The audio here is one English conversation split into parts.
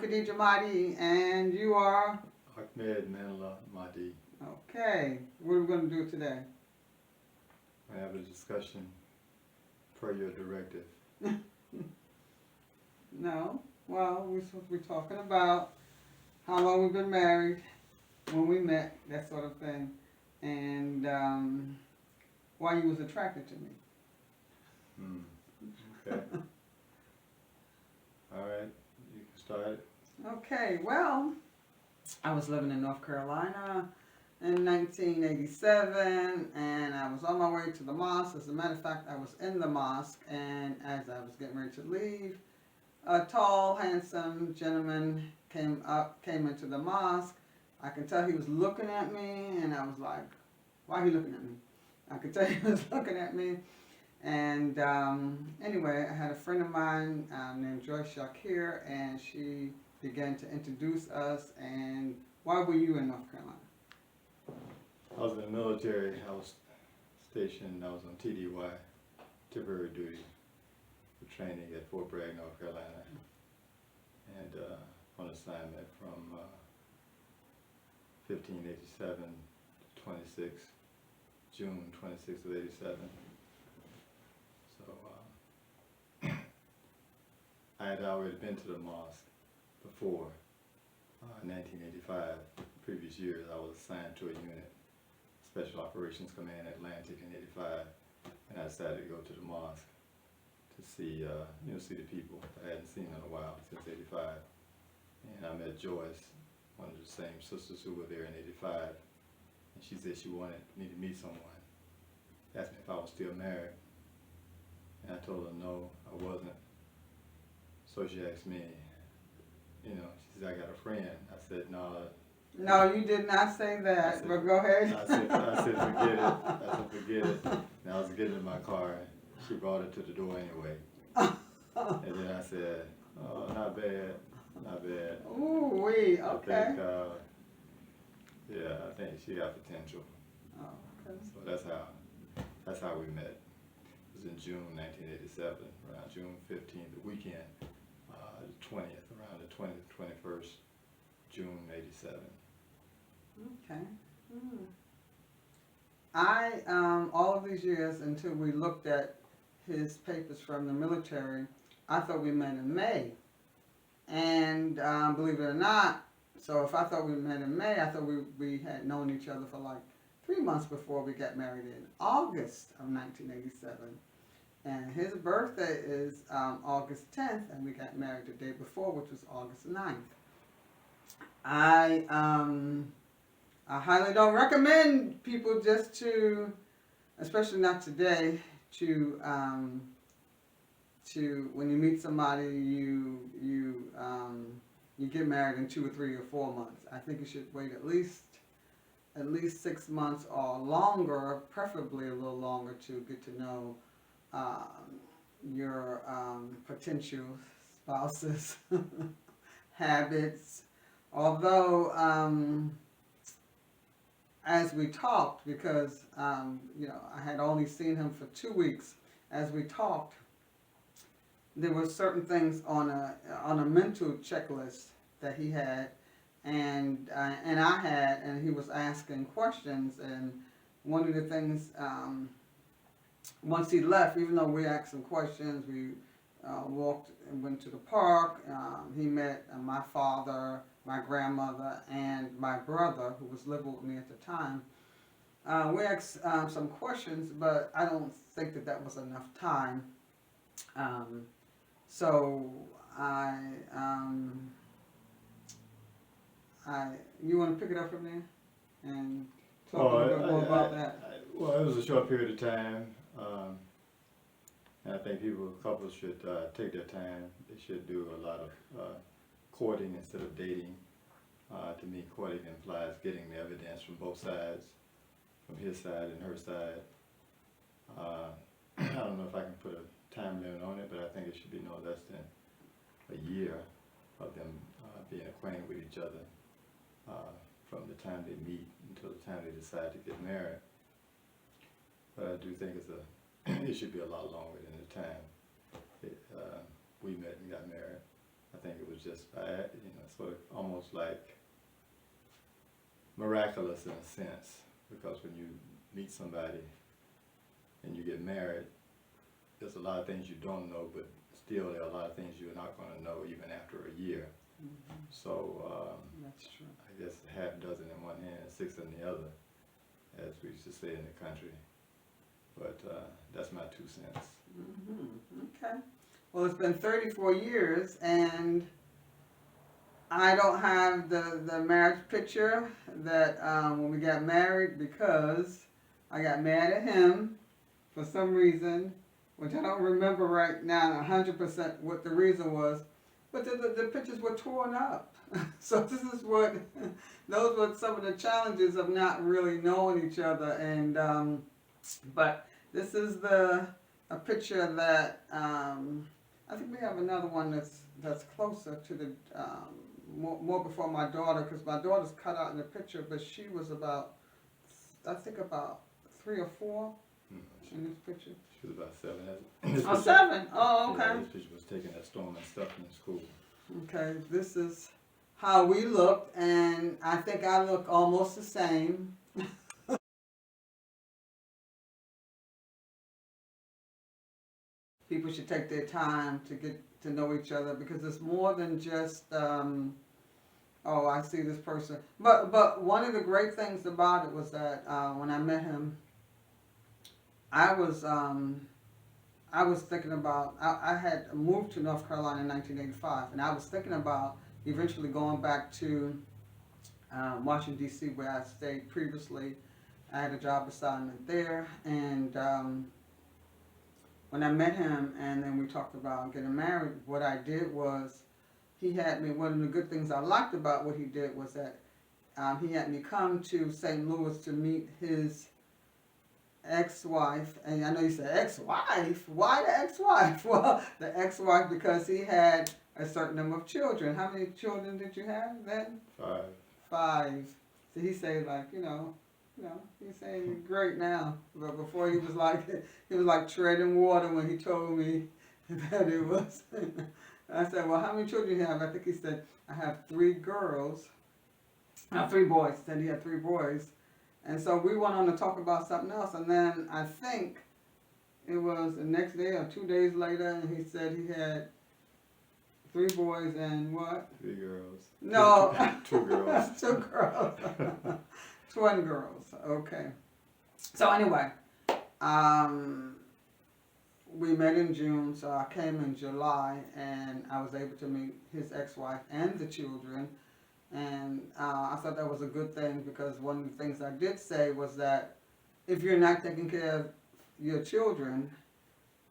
Khadija Mahdi, and you are? Ahmed Manla Mahdi. Okay, what are we going to do today? I have a discussion per your directive. No, well, we're supposed to be talking about how long we've been married, when we met, that sort of thing, and why you was attracted to me. Okay. All right. You can start. Okay, well, I was living in North Carolina in 1987, and I was on my way to the mosque. As a matter of fact, I was in the mosque, and as I was getting ready to leave, a tall, handsome gentleman came into the mosque. I could tell he was looking at me, and I was like, why are you looking at me? I could tell he was looking at me. And anyway, I had a friend of mine named Joyce Shakir, and she began to introduce us. And why were you in North Carolina? I was in the military. I was stationed. I was on TDY, temporary duty, for training at Fort Bragg, North Carolina, and on assignment from 1587 to 26 June 26th of 87. So I had already been to the mosque before 1985. Previous years, I was assigned to a unit, Special Operations Command Atlantic in '85, and I decided to go to the mosque to see, see the people I hadn't seen in a while since '85. And I met Joyce, one of the same sisters who were there in '85, and she said she wanted me to meet someone. Asked me if I was still married, and I told her no, I wasn't. So she asked me, she said, I got a friend. I said, no. No, you did not say that, but go ahead. I said, forget it. I said, forget it. And I was getting in my car, and she brought it to the door anyway. And then I said, oh, not bad, not bad. Ooh, wee, okay. I think she got potential. Oh, okay. So that's how we met. It was in June 1987, around June 15th, the weekend, the 20th, around the 20th, 21st, June '87. Okay. I, all of these years until we looked at his papers from the military, I thought we met in May. And believe it or not, so if I thought we met in May, I thought we had known each other for like 3 months before we got married in August of 1987. And his birthday is August 10th, and we got married the day before, which was August 9th. I highly don't recommend people just to, especially not today, to when you meet somebody, you get married in 2 or 3 or 4 months. I think you should wait at least 6 months or longer, preferably a little longer, to get to know your potential spouse's habits. Although, as we talked, because I had only seen him for 2 weeks, as we talked, there were certain things on a mental checklist that he had, and I had, and he was asking questions. And one of the things, once he left, even though we asked him questions, we walked and went to the park. He met my father, my grandmother, and my brother, who was living with me at the time. We asked some questions, but I don't think that was enough time. So you want to pick it up from there and talk a little bit more about that? Well, it was a short period of time, and I think couples should take their time. They should do a lot of courting instead of dating. To me, courting implies getting the evidence from both sides, from his side and her side. I don't know if I can put a time limit on it, but I think it should be no less than a year of them being acquainted with each other, from the time they meet until the time they decide to get married. But I do think it should be a lot longer than the time we met and got married. I think it was just sort of almost like miraculous in a sense, because when you meet somebody and you get married, there's a lot of things you don't know, but still there are a lot of things you're not going to know even after a year. Mm-hmm. So That's true. I guess half a dozen in one hand and six in the other, as we used to say in the country. But that's my 2 cents. Mm-hmm. Okay. Well, it's been 34 years, and I don't have the marriage picture that when we got married, because I got mad at him for some reason, which I don't remember right now 100% what the reason was, but the pictures were torn up. So this is what, those were some of the challenges of not really knowing each other, and but this is a picture that I think we have another one that's closer to the more before my daughter, because my daughter's cut out in the picture, but she was about, I think about 3 or 4 in this picture. She was about 7. Oh, 7. Oh, okay. Yeah, this picture was taken at Storm and stuff in school. Okay, this is how we looked, and I think I look almost the same. People should take their time to get to know each other, because it's more than just oh, I see this person. But one of the great things about it was that when I met him, I was thinking about, I had moved to North Carolina in 1985, and I was thinking about eventually going back to Washington, D.C., where I stayed previously. I had a job assignment there, and when I met him and then we talked about getting married, what I did was, he had me, one of the good things I liked about what he did was that he had me come to St. Louis to meet his ex-wife. And I know you said ex-wife, why the ex-wife? Well, the ex-wife, because he had a certain number of children. How many children did you have then? 5. 5. So he said, like, he's saying great now, but before he was like treading water when he told me that it was. I said, well, how many children do you have? I think he said, I have 3 girls. 3 boys. He said he had 3 boys. And so we went on to talk about something else, and then I think it was the next day or 2 days later, and he said he had 3 boys and what? 3 girls. No. 2 girls. 2 girls. Twin girls. Okay. So anyway, we met in June, so I came in July, and I was able to meet his ex-wife and the children, and I thought that was a good thing, because one of the things I did say was that if you're not taking care of your children,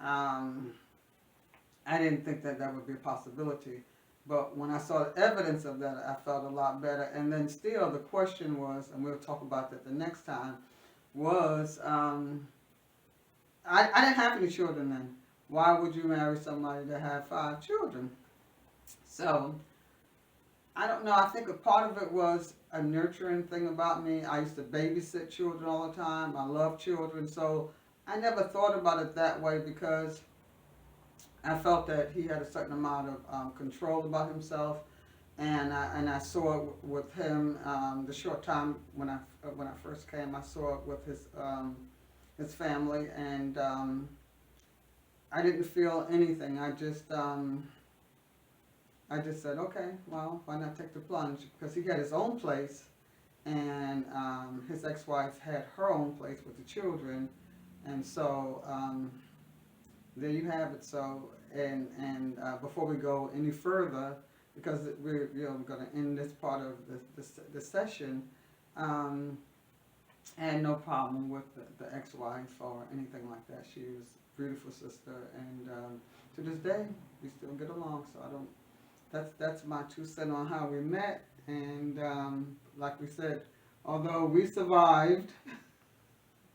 I didn't think that that would be a possibility. But when I saw the evidence of that, I felt a lot better. And then still the question was, and we'll talk about that the next time, was I didn't have any children then. Why would you marry somebody that had 5 children? So, I don't know. I think a part of it was a nurturing thing about me. I used to babysit children all the time. I love children. So, I never thought about it that way, because I felt that he had a certain amount of control about himself, and I saw it with him the short time when I first came. I saw it with his family, and I didn't feel anything. I just said, okay, well, why not take the plunge? Because he had his own place, and his ex-wife had her own place with the children, and so there you have it. So, and before we go any further, because we're going to end this part of the session, I had no problem with the ex-wife or anything like that. She was a beautiful sister, and to this day we still get along. So I don't. That's my 2 cents on how we met, and like we said, although we survived.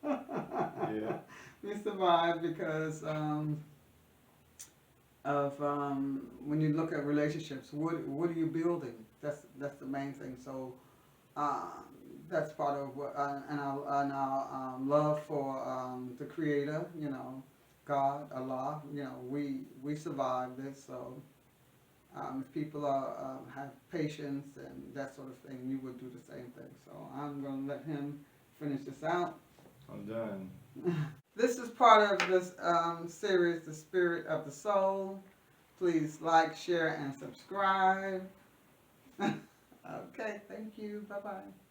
Yeah. We survived because of when you look at relationships, what are you building? That's the main thing. So that's part of what and our love for the Creator, God, Allah. We survived this. So If people are, have patience and that sort of thing, you would do the same thing. So I'm going to let him finish this out. I'm done. This is part of this series, The Spirit of the Soul. Please like, share, and subscribe. Okay, thank you. Bye-bye.